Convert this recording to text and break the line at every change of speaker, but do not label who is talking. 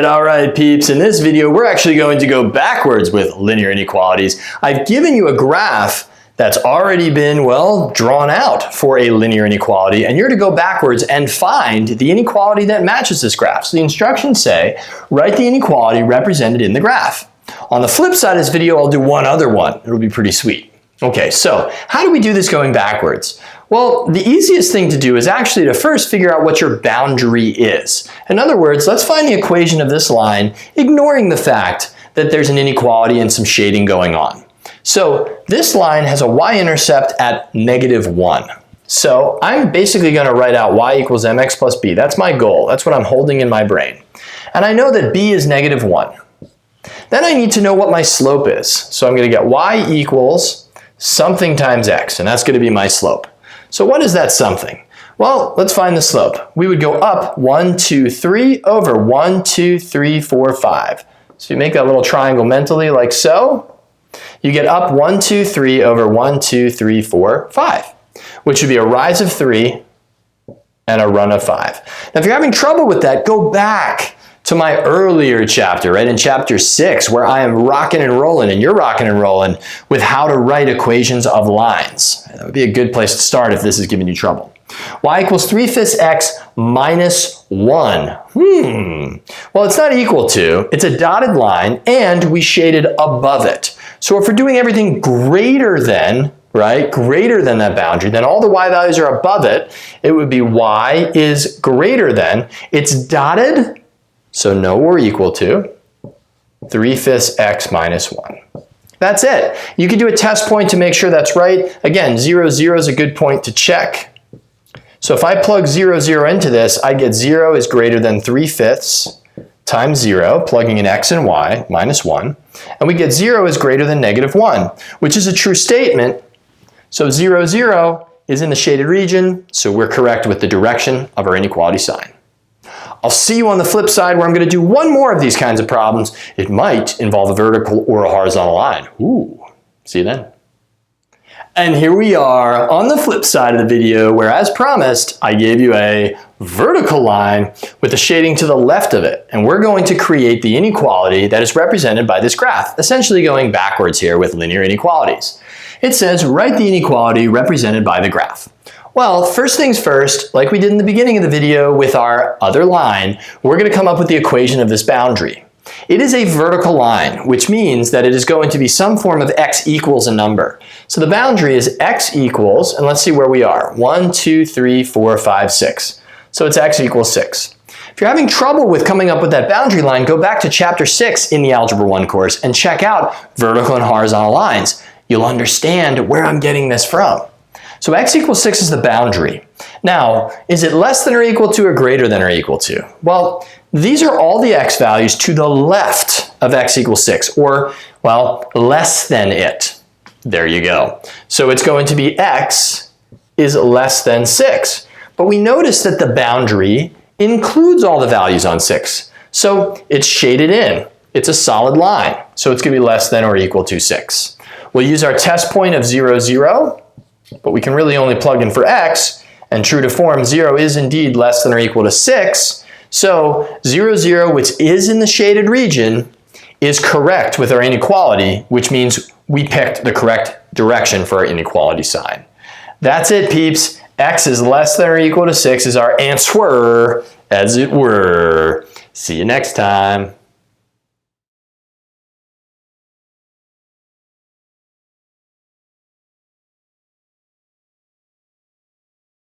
All right, peeps. In this video, we're actually going to go backwards with linear inequalities. I've given you a graph that's already been, well, drawn out for a linear inequality, and you're to go backwards and find the inequality that matches this graph. So the instructions say, write the inequality represented in the graph. On the flip side of this video, I'll do one other one. It'll be pretty sweet. Okay, so how do we do this going backwards? Well, the easiest thing to do is actually to first figure out what your boundary is. In other words, let's find the equation of this line, ignoring the fact that there's an inequality and some shading going on. So this line has a y-intercept at -1. So I'm basically going to write out y equals mx plus b. That's my goal. That's what I'm holding in my brain. And I know that b is -1. Then I need to know what my slope is. So I'm going to get y equals something times x, and that's going to be my slope. So what is that something? Well, let's find the slope. We would go up 1, 2, 3 over 1, 2, 3, 4, 5. So you make that little triangle mentally like so. You get up 1, 2, 3 over 1, 2, 3, 4, 5, which would be a rise of 3 and a run of 5. Now, if you're having trouble with that, go back to my earlier chapter, right, in chapter 6, where I am rocking and rolling, and you're rocking and rolling with how to write equations of lines. That would be a good place to start if this is giving you trouble. Y equals 3/5 x minus 1. Well, it's not equal to, it's a dotted line, and we shaded above it. So if we're doing everything greater than, right, greater than that boundary, then all the y values are above it. It would be y is greater than, it's dotted, so no or equal to 3/5 x minus 1. That's it. You can do a test point to make sure that's right. Again, 0, 0 is a good point to check. So if I plug 0, 0 into this, I get 0 is greater than 3/5 times 0, plugging in x and y, minus 1. And we get 0 is greater than -1, which is a true statement. So 0, 0 is in the shaded region, so we're correct with the direction of our inequality sign. I'll see you on the flip side where I'm going to do one more of these kinds of problems. It might involve a vertical or a horizontal line. Ooh, see you then. And here we are on the flip side of the video where, as promised, I gave you a vertical line with the shading to the left of it. And we're going to create the inequality that is represented by this graph, essentially going backwards here with linear inequalities. It says, write the inequality represented by the graph. Well, first things first, like we did in the beginning of the video with our other line, we're going to come up with the equation of this boundary. It is a vertical line, which means that it is going to be some form of x equals a number. So the boundary is x equals, and let's see where we are, 1, 2, 3, 4, 5, 6. So it's x equals 6. If you're having trouble with coming up with that boundary line, go back to chapter 6 in the Algebra 1 course and check out vertical and horizontal lines. You'll understand where I'm getting this from. So x equals 6 is the boundary. Now, is it less than or equal to or greater than or equal to? Well, these are all the x values to the left of x equals 6, or, well, less than it. There you go. So it's going to be x is less than 6. But we notice that the boundary includes all the values on 6. So it's shaded in. It's a solid line. So it's going to be less than or equal to 6. We'll use our test point of 0, 0. But we can really only plug in for x, and true to form, 0 is indeed less than or equal to 6. So 0, 0, which is in the shaded region, is correct with our inequality, which means we picked the correct direction for our inequality sign. That's it, peeps. X is less than or equal to 6 is our answer, as it were. See you next time.